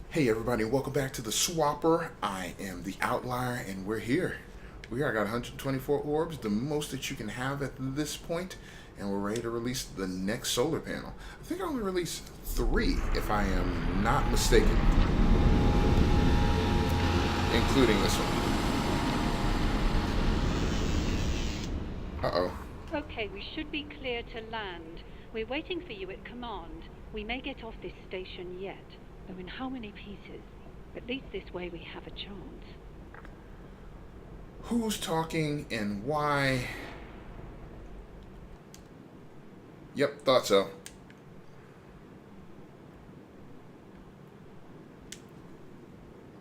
Hey everybody, welcome back to the Swapper. I am the Outlier, and we're here. I got 124 orbs, the most that you can have at this point, and we're ready to release the next solar panel. I think I only released 3, if I am not mistaken, including this one. Uh-oh. Okay, we should be clear to land. We're waiting for you at command. We may get off this station yet, though in how many pieces? At least this way we have a chance. Who's talking and why? Yep, thought so.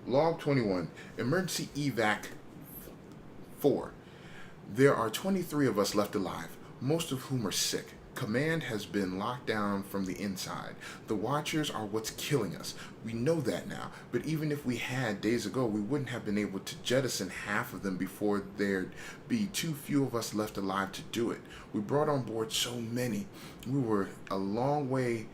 Log 21, Emergency Evac 4. There are 23 of us left alive, most of whom are sick. Command has been locked down from the inside. The Watchers are what's killing us. We know that now, but even if we had days ago, we wouldn't have been able to jettison half of them before there'd be too few of us left alive to do it. We brought on board so many. We were a long way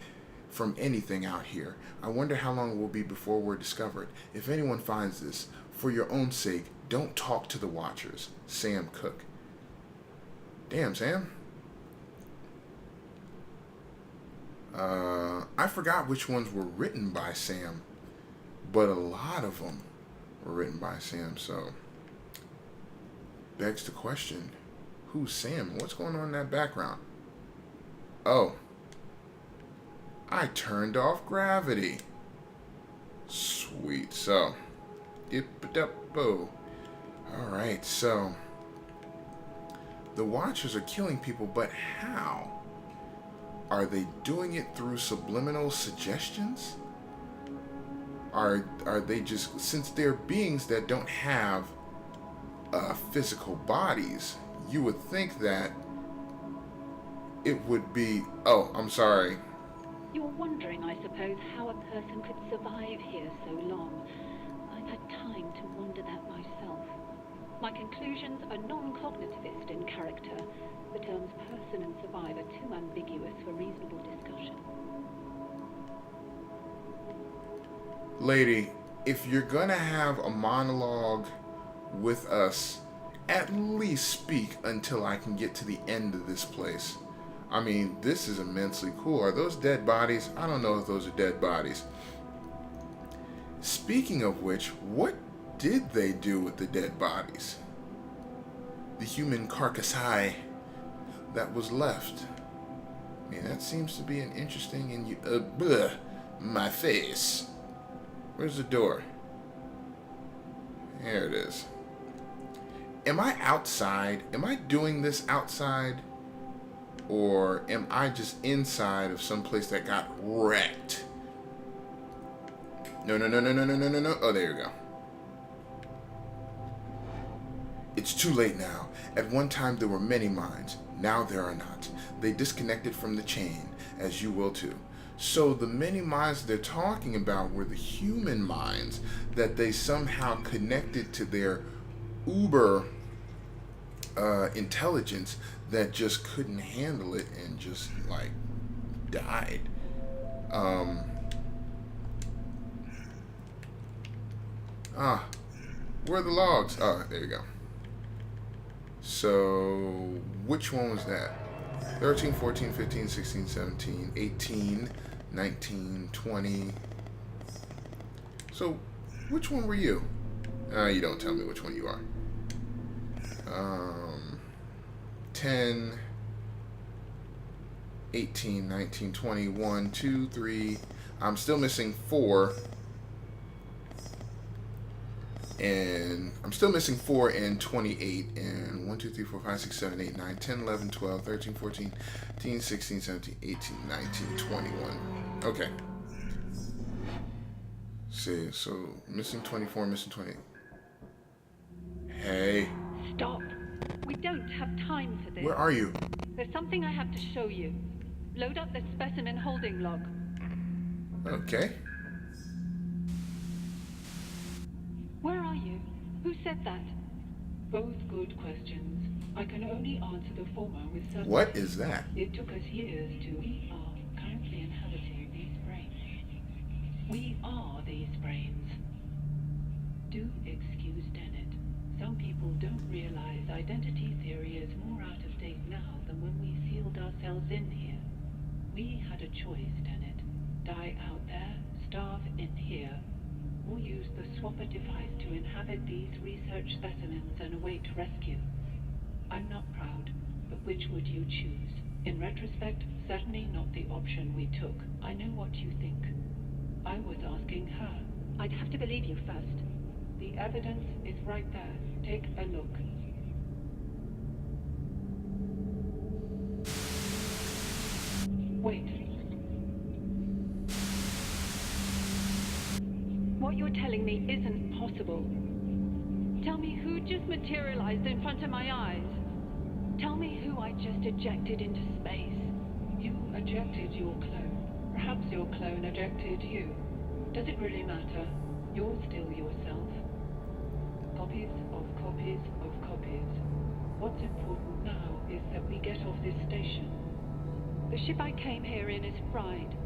from anything out here. I wonder how long it will be before we're discovered. If anyone finds this, for your own sake, don't talk to the Watchers. Sam Cook. Damn, Sam. I forgot which ones were written by Sam, but a lot of them were written by Sam, so begs the question, who's Sam? What's going on in that background? Oh, I turned off gravity. Sweet. So, alright, so the Watchers are killing people, but how? Are they doing it through subliminal suggestions? Are they just, since they're beings that don't have physical bodies, you would think that it would be... Oh, I'm sorry. You're wondering, I suppose, how a person could survive here so long. I've had time to wonder that myself. My conclusions are non-cognitivist in character. The terms person and survive are too ambiguous for reasonable discussion. Lady, if you're gonna have a monologue with us, at least speak until I can get to the end of this place. I mean, this is immensely cool. Are those dead bodies? I don't know if those are dead bodies. Speaking of which, what did they do with the dead bodies? The human carcassi that was left. I mean, that seems to be an interesting and my face. Where's the door? There it is. Am I outside? Am I doing this outside? Or am I just inside of some place that got wrecked? No. Oh, there you go. It's too late now. At one time there were many minds. Now there are not. They disconnected from the chain, as you will too. So the many minds they're talking about were the human minds that they somehow connected to their uber intelligence that just couldn't handle it and just like died. Where are the logs? Oh, there you go. So, which one was that? 13, 14, 15, 16, 17, 18, 19, 20. So, which one were you? You don't tell me which one you are. 10, 18, 19, 20, 1, 2, 3. I'm still missing 4. And I'm still missing 4 and 28 and 1, 2, 3, 4, 5, 6, 7, 8, 9, 10, 11, 12, 13, 14, 15, 16, 17, 18, 19, 21. Okay. See, so missing 24, missing 20. Hey. Stop! We don't have time for this. Where are you? There's something I have to show you. Load up the specimen holding log. Okay. Where are you? Who said that? Both good questions. I can only answer the former with certainty. What is that? It took us years to... We are currently inhabiting these brains. We are these brains. Do excuse Dennett. Some people don't realize identity theory is more out of date now than when we sealed ourselves in here. We had a choice, Dennett. Die out there, starve in here, or use the swapper device to inhabit these research specimens and await rescue. I'm not proud, but which would you choose? In retrospect, certainly not the option we took. I know what you think. I was asking her. I'd have to believe you first. The evidence is right there. Take a look. Wait. What you're telling me isn't possible. Tell me who just materialized in front of my eyes. Tell me who I just ejected into space. You ejected your clone. Perhaps your clone ejected you. Does it really matter? You're still yourself. Copies of copies of copies. What's important now is that we get off this station. The ship I came here in is fried.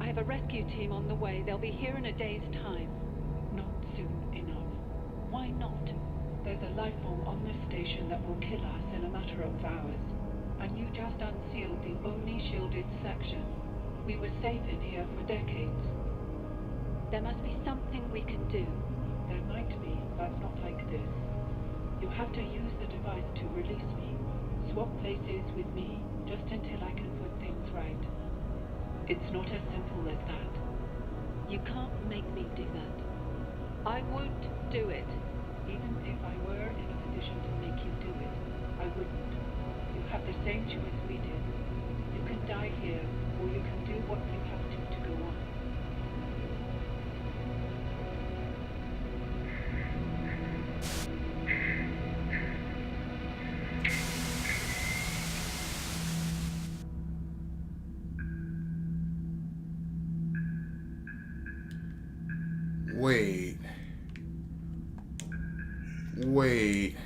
I have a rescue team on the way. They'll be here in a day's time. Not soon enough. Why not? There's a life form on this station that will kill us in a matter of hours. And you just unsealed the only shielded section. We were safe in here for decades. There must be something we can do. There might be, but not like this. You have to use the device to release me. Swap places with me, just until I can put things right. It's not as simple as that. You can't make me do that. I won't do it. Even if I were in a position to make you do it, I wouldn't. You have the same choice we did. You can die here, or you can do what you have to go on. Wait. Wait.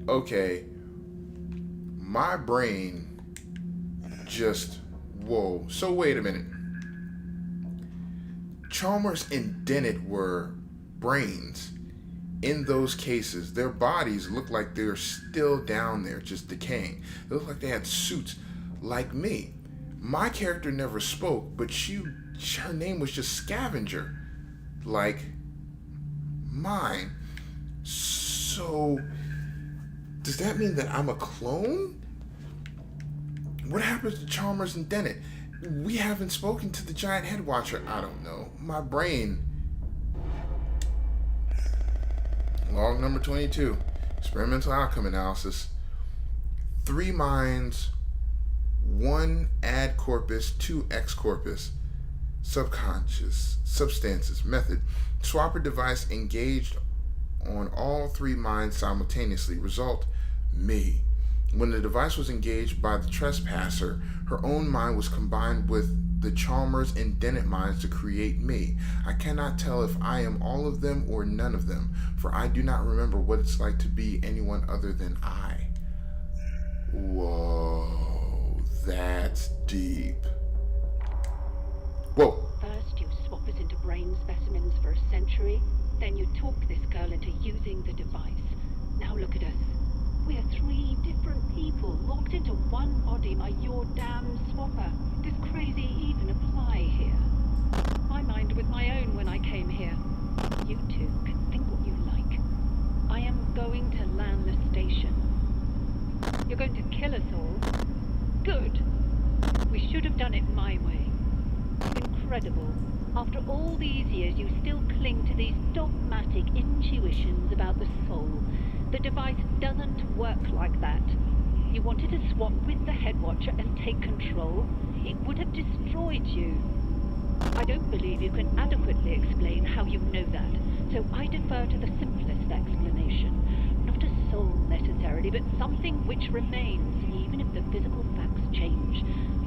Okay. My brain just, whoa. So wait a minute. Chalmers and Dennett were brains. In those cases, their bodies look like they're still down there, just decaying. They look like they had suits like me. My character never spoke, but her name was just Scavenger, like mine. So, does that mean that I'm a clone? What happens to Chalmers and Dennett? We haven't spoken to the giant head watcher. I don't know. My brain. Log number 22. Experimental outcome analysis. 3 minds, 1 ad corpus, 2 ex corpus. Subconscious substances. Method. Swapper device engaged on all 3 minds simultaneously. Result, me. When the device was engaged by the trespasser, her own mind was combined with the Chalmers and Dennett minds to create me. I cannot tell if I am all of them or none of them, for I do not remember what it's like to be anyone other than I. Whoa, that's deep. Whoa. First, you swap us into brain specimens for a century. Then you talk this girl into using the device. Now look at us. We're 3 different people locked into one body by your damn swapper. Does crazy even apply here? My mind was my own when I came here. You two can think what you like. I am going to land the station. You're going to kill us all? Good. We should have done it my way. Incredible. After all these years, you still cling to these dogmatic intuitions about the soul. The device doesn't work like that. You wanted to swap with the head watcher and take control. It would have destroyed you. I don't believe you can adequately explain how you know that, so I defer to the simplest explanation. Not a soul necessarily, but something which remains, even if the physical facts change.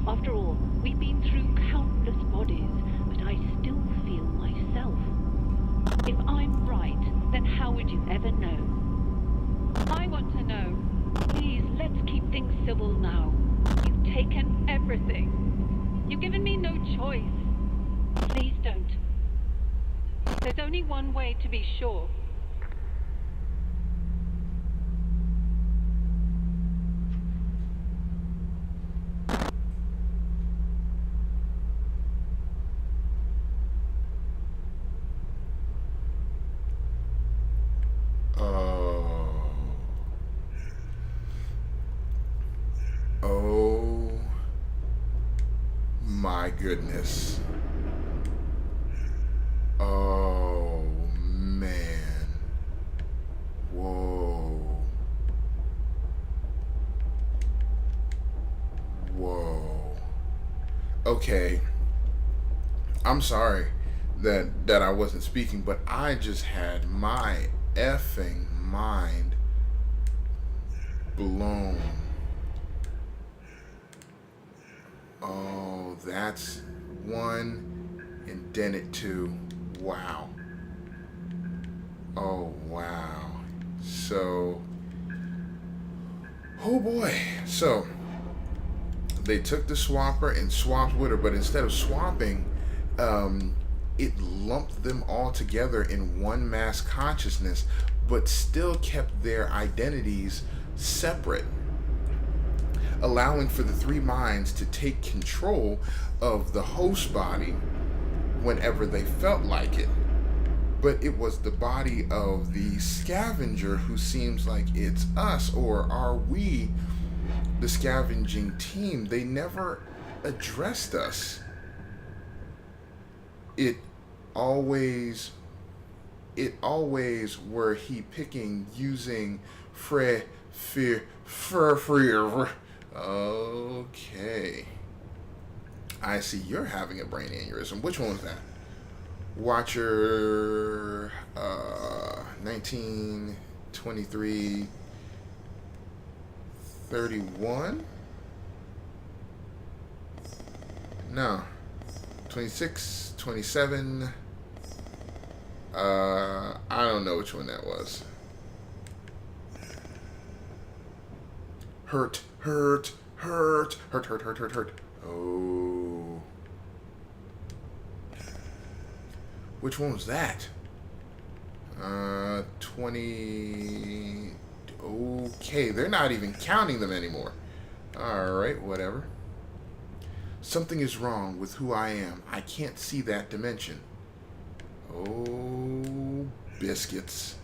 After all, we've been through countless bodies, but I still feel myself. If I'm right, then how would you ever know? I want to know. Please, let's keep things civil now. You've taken everything. You've given me no choice. Please don't. There's only one way to be sure. Oh my goodness. Oh man. Whoa. Whoa. Okay. I'm sorry that I wasn't speaking, but I just had my effing mind blown. Oh, that's one, and then it two. Wow. Oh, wow. So, oh boy. So, they took the swapper and swapped with her, but instead of swapping, it lumped them all together in one mass consciousness, but still kept their identities separate, allowing for the three minds to take control of the host body whenever they felt like it. But it was the body of the scavenger who seems like it's us, or are we the scavenging team? They never addressed us. It always were he picking using fre fear fur. Okay. I see you're having a brain aneurysm. Which one was that? Watcher 1923 31? No. 26, 27. I don't know which one that was. Hurt. Oh. Which one was that? 20. Okay, they're not even counting them anymore. Alright, whatever. Something is wrong with who I am. I can't see that dimension. Oh, biscuits.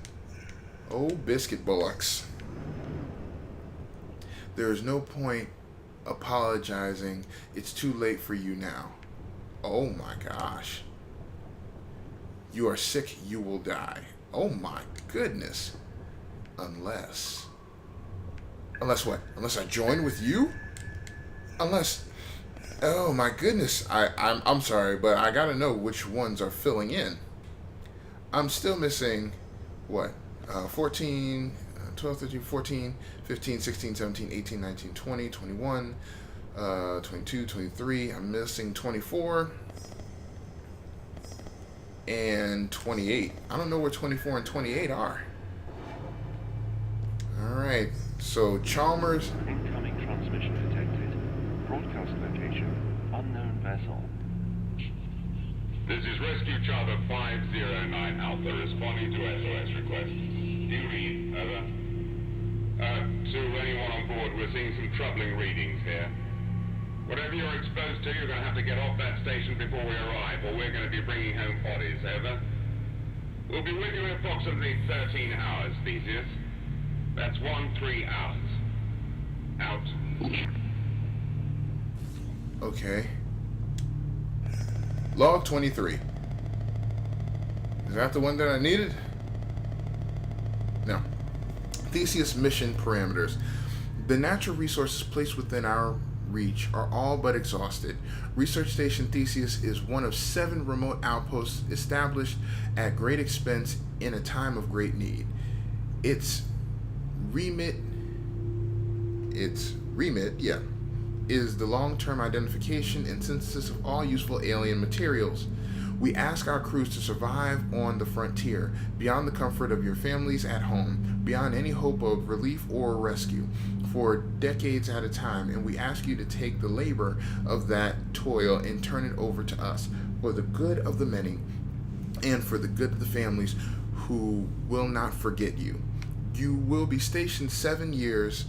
Oh, biscuit bullocks. There is no point apologizing. It's too late for you now. Oh my gosh. You are sick, you will die. Oh my goodness. Unless what? Unless I join with you? Unless, oh my goodness. I'm sorry, but I gotta know which ones are filling in. I'm still missing, what? 14, 12, 13, 14, 15, 16, 17, 18, 19, 20, 21, 22, 23. I'm missing 24 and 28. I don't know where 24 and 28 are. Alright, so Chalmers. Incoming transmission detected. Broadcast location, unknown vessel. This is Rescue Charter 509 Alpha responding to SOS request. Do you read? Over. To anyone on board, we're seeing some troubling readings here. Whatever you're exposed to, you're going to have to get off that station before we arrive, or we're going to be bringing home bodies. Over. We'll be with you in approximately 13 hours, Theseus. That's 13 hours. Out. Okay. Log 23. Is that the one that I needed? No. Theseus mission parameters. The natural resources placed within our reach are all but exhausted. Research Station Theseus is one of 7 remote outposts established at great expense in a time of great need. Its remit, is the long-term identification and synthesis of all useful alien materials. We ask our crews to survive on the frontier, beyond the comfort of your families at home, beyond any hope of relief or rescue. for decades at a time, and we ask you to take the labor of that toil and turn it over to us for the good of the many and for the good of the families who will not forget you. You will be stationed 7 years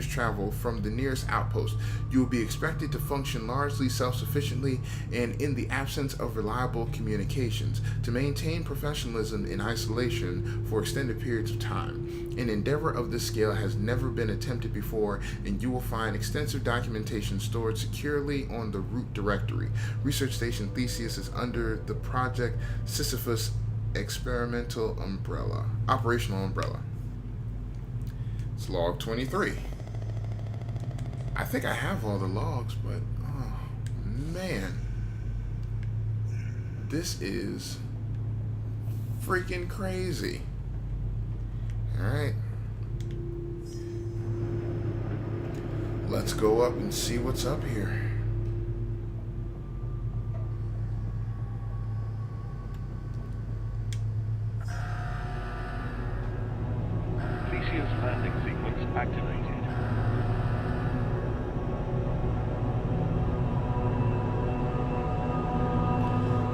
travel from the nearest outpost. You will be expected to function largely self-sufficiently and in the absence of reliable communications, to maintain professionalism in isolation for extended periods of time. An endeavor of this scale has never been attempted before, and you will find extensive documentation stored securely on the root directory. Research Station Theseus is under the Project Sisyphus operational umbrella. It's log 23. I think I have all the logs, but oh man, this is freaking crazy. Alright, let's go up and see what's up here. Theseus landing sequence activated.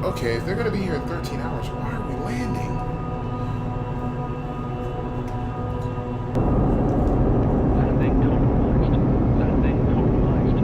Okay, if they're going to be here in 13 hours, why are we landing? Landing compromised. Landing compromised.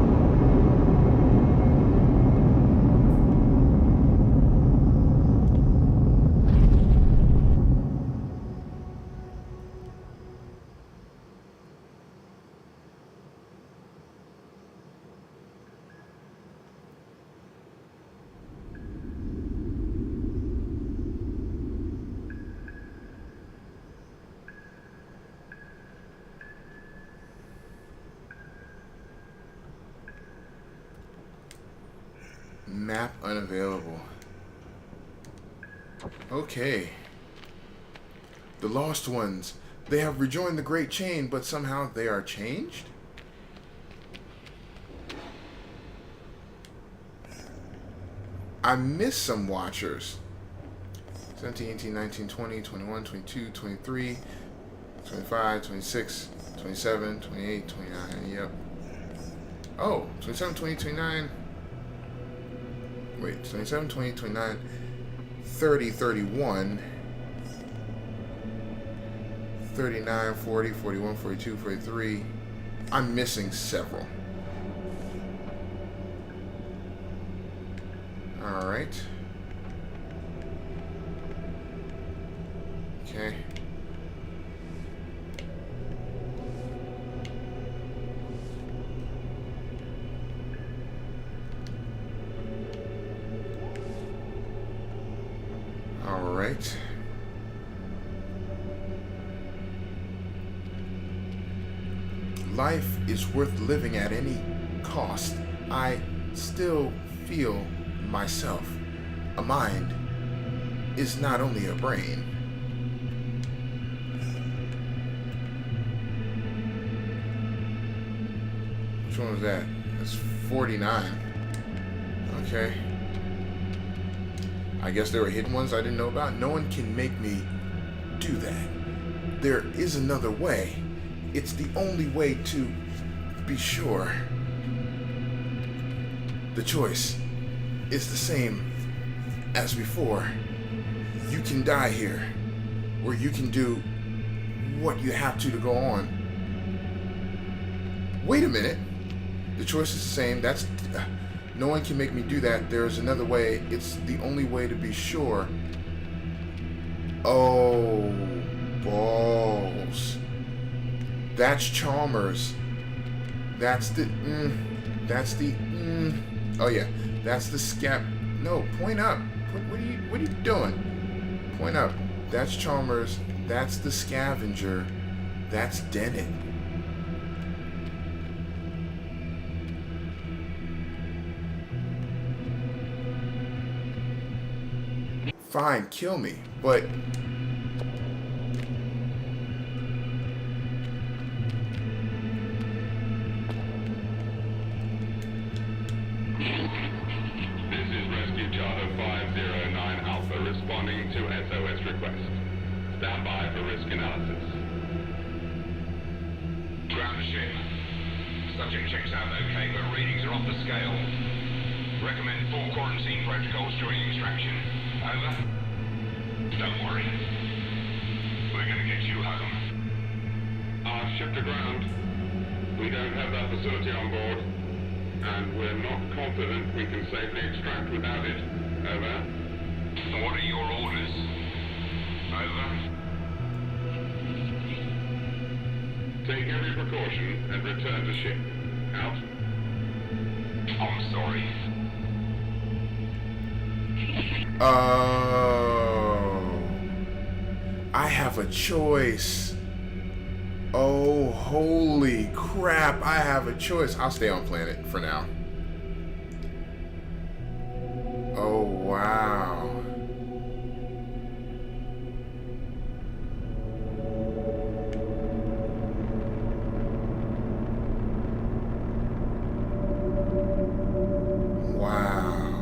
Map unavailable. Okay. The lost ones. They have rejoined the Great Chain, but somehow they are changed? I missed some watchers. 17, 18, 19, 20, 21, 22, 23, 25, 26, 27, 28, 29, yep. Oh, 27, 28, 29. Wait, 27, 28, 29, 30, 31, 39, 40, 41, 42, 43. I'm missing several. Alright. Okay. Alright. Life is worth living at any cost. I still feel myself. A mind is not only a brain. Which one was that? That's 49. Okay. I guess there were hidden ones I didn't know about. No one can make me do that. There is another way. It's the only way to be sure. The choice is the same as before. You can die here, or you can do what you have to go on. Wait a minute. The choice is the same. That's... no one can make me do that. There is another way. It's the only way to be sure. Oh, balls. That's Chalmers. That's the... oh yeah. That's the scap... No, point up. What are you doing? Point up. That's Chalmers. That's the scavenger. That's Dennett. Fine, kill me, but... This is Rescue Charter 509 Alpha responding to SOS request. Stand by for risk analysis. Subject checks out okay, but readings are off the scale. Recommend 4 quarantine protocols during extraction. Over. Don't worry. We're gonna get you home. Our ship to ground. We don't have that facility on board. And we're not confident we can safely extract without it. Over. What are your orders? Over. Take every precaution and return to ship. Out. I'm sorry. Oh. I have a choice. Oh, holy crap. I have a choice. I'll stay on planet for now. Oh, wow. Wow.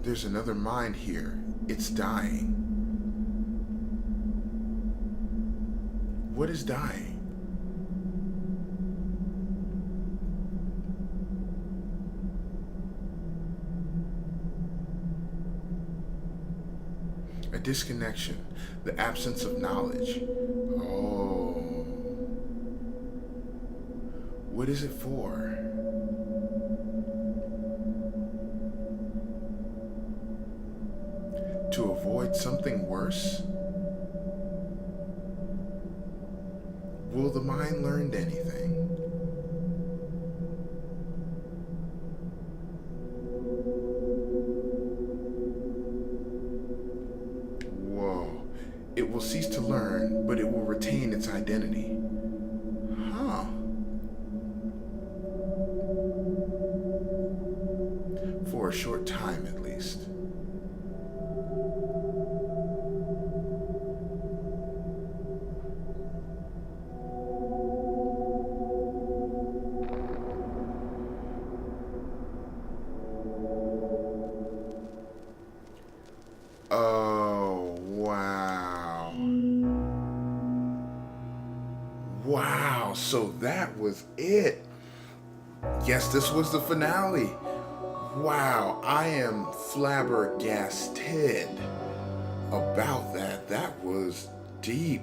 There's another mind here. It's dying. What is dying? A disconnection, the absence of knowledge. Oh. What is it for? To avoid something worse? Will the mind learn anything? Whoa. It will cease to learn, but it will retain its identity. Huh. For a short time, at least. Oh, wow. Wow, so that was it. Yes, this was the finale. Wow, I am flabbergasted about that. That was deep.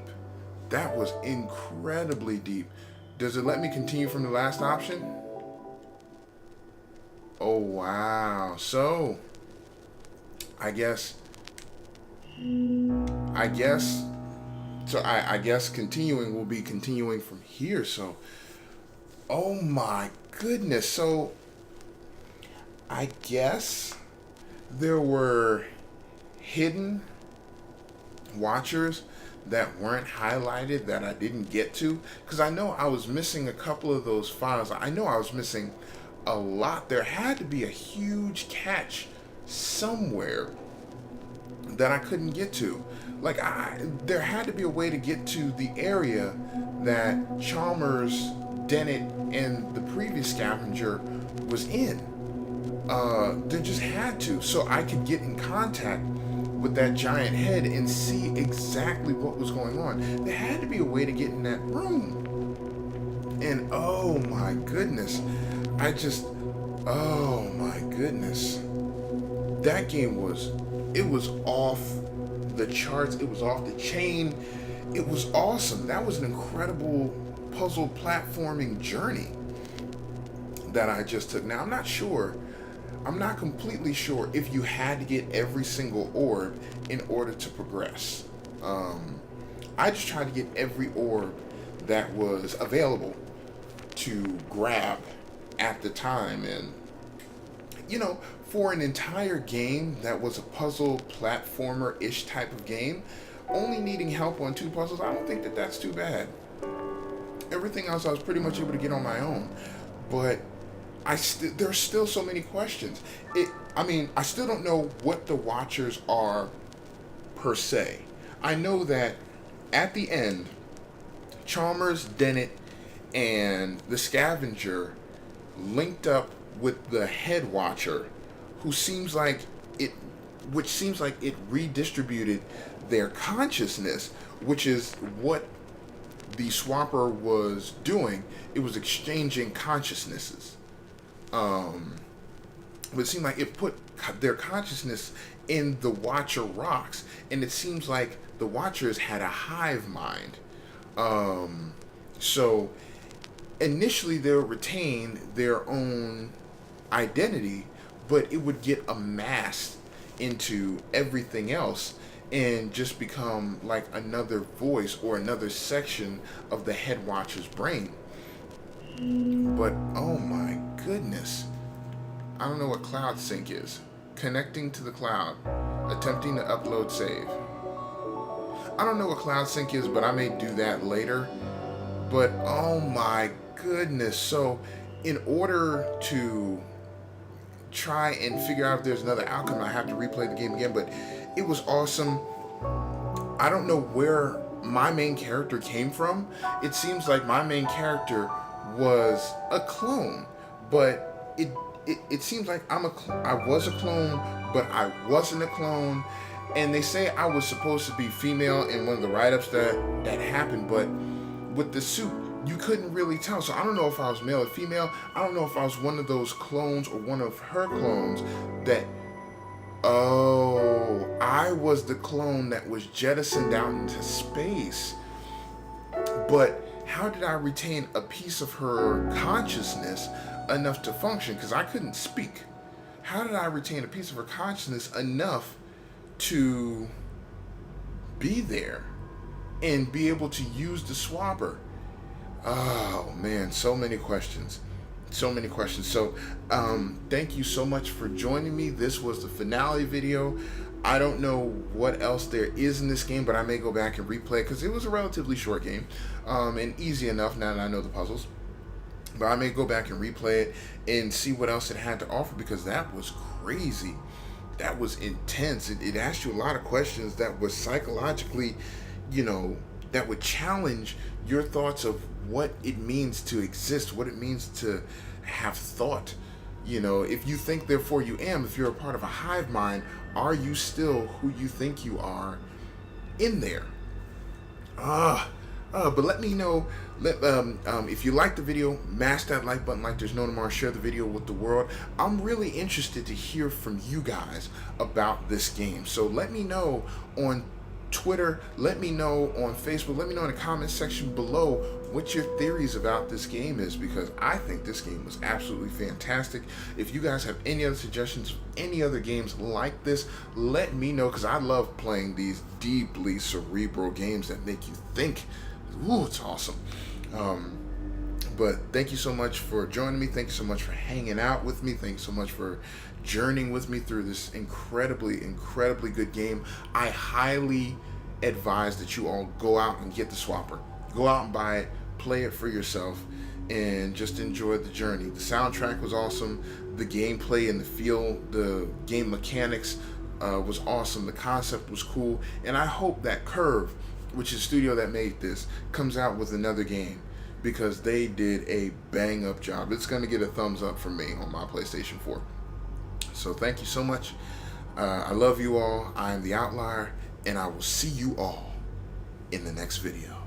That was incredibly deep. Does it let me continue from the last option? Oh, wow. So, I guess continuing will be continuing from here. So, oh my goodness. So, I guess there were hidden watchers that weren't highlighted that I didn't get to, because I know I was missing a couple of those files. I know I was missing a lot. There had to be a huge catch somewhere that I couldn't get to. Like, there had to be a way to get to the area that Chalmers, Dennett, and the previous scavenger was in. There just had to, so I could get in contact with that giant head and see exactly what was going on. There had to be a way to get in that room. And oh my goodness, oh my goodness. That game was off the charts. It was off the chain. It was awesome. That was an incredible puzzle platforming journey that I just took. Now, I'm not completely sure if you had to get every single orb in order to progress. I just tried to get every orb that was available to grab at the time. And, for an entire game that was a puzzle platformer-ish type of game, only needing help on 2 puzzles, I don't think that that's too bad. Everything else I was pretty much able to get on my own. But there's still so many questions. I still don't know what the Watchers are per se. I know that at the end, Chalmers, Dennett, and the Scavenger linked up with the head watcher, who seems like it, which seems like it redistributed their consciousness, which is what the swapper was doing. It was exchanging consciousnesses. But it seemed like it put their consciousness in the watcher rocks, and it seems like the watchers had a hive mind. So initially they would retain their own identity, but it would get amassed into everything else and just become like another voice or another section of the head watcher's brain. But oh my goodness, I don't know what cloud sync is. Connecting to the cloud, attempting to upload save. I don't know what cloud sync is, but I may do that later. But oh my goodness, so in order to try and figure out if there's another outcome, I have to replay the game again. But it was awesome. I don't know where my main character came from. It seems like my main character was a clone, but it seems like I was a clone, but I wasn't a clone. And they say I was supposed to be female in one of the write-ups that happened, but with the suit, you couldn't really tell. So I don't know if I was male or female. I don't know if I was one of those clones or one of her clones that, oh, I was the clone that was jettisoned out into space. But how did I retain a piece of her consciousness enough to function? Because I couldn't speak. How did I retain a piece of her consciousness enough to be there and be able to use the swapper? Oh man, so many questions. So thank you so much for joining me. This was the finale video. I don't know what else there is in this game, but I may go back and replay it because it was a relatively short game, and easy enough now that I know the puzzles. But I may go back and replay it and see what else it had to offer, because that was crazy. That was intense. It asked you a lot of questions that were psychologically, that would challenge your thoughts of what it means to exist, what it means to have thought. If you think, therefore you am, if you're a part of a hive mind, are you still who you think you are in there? But let me know. If you like the video, mash that like button like there's no tomorrow. Share the video with the world. I'm really interested to hear from you guys about this game. So let me know on Twitter, let me know on Facebook, let me know in the comment section below what your theories about this game is, because I think this game was absolutely fantastic. If you guys have any other suggestions of any other games like this, let me know, because I love playing these deeply cerebral games that make you think. Ooh, it's awesome. But thank you so much for joining me. Thank you so much for hanging out with me. Thank you so much for journeying with me through this incredibly good game. I highly advise that you all go out and get the swapper. Go out and buy it, play it for yourself, and just enjoy the journey. The soundtrack was awesome. The gameplay and the feel, the game mechanics was awesome. The concept was cool. And I hope that Curve, which is the studio that made this, comes out with another game, because they did a bang up job. It's going to get a thumbs up from me on my PlayStation 4. So thank you so much. I love you all. I am the Outlier, and I will see you all in the next video.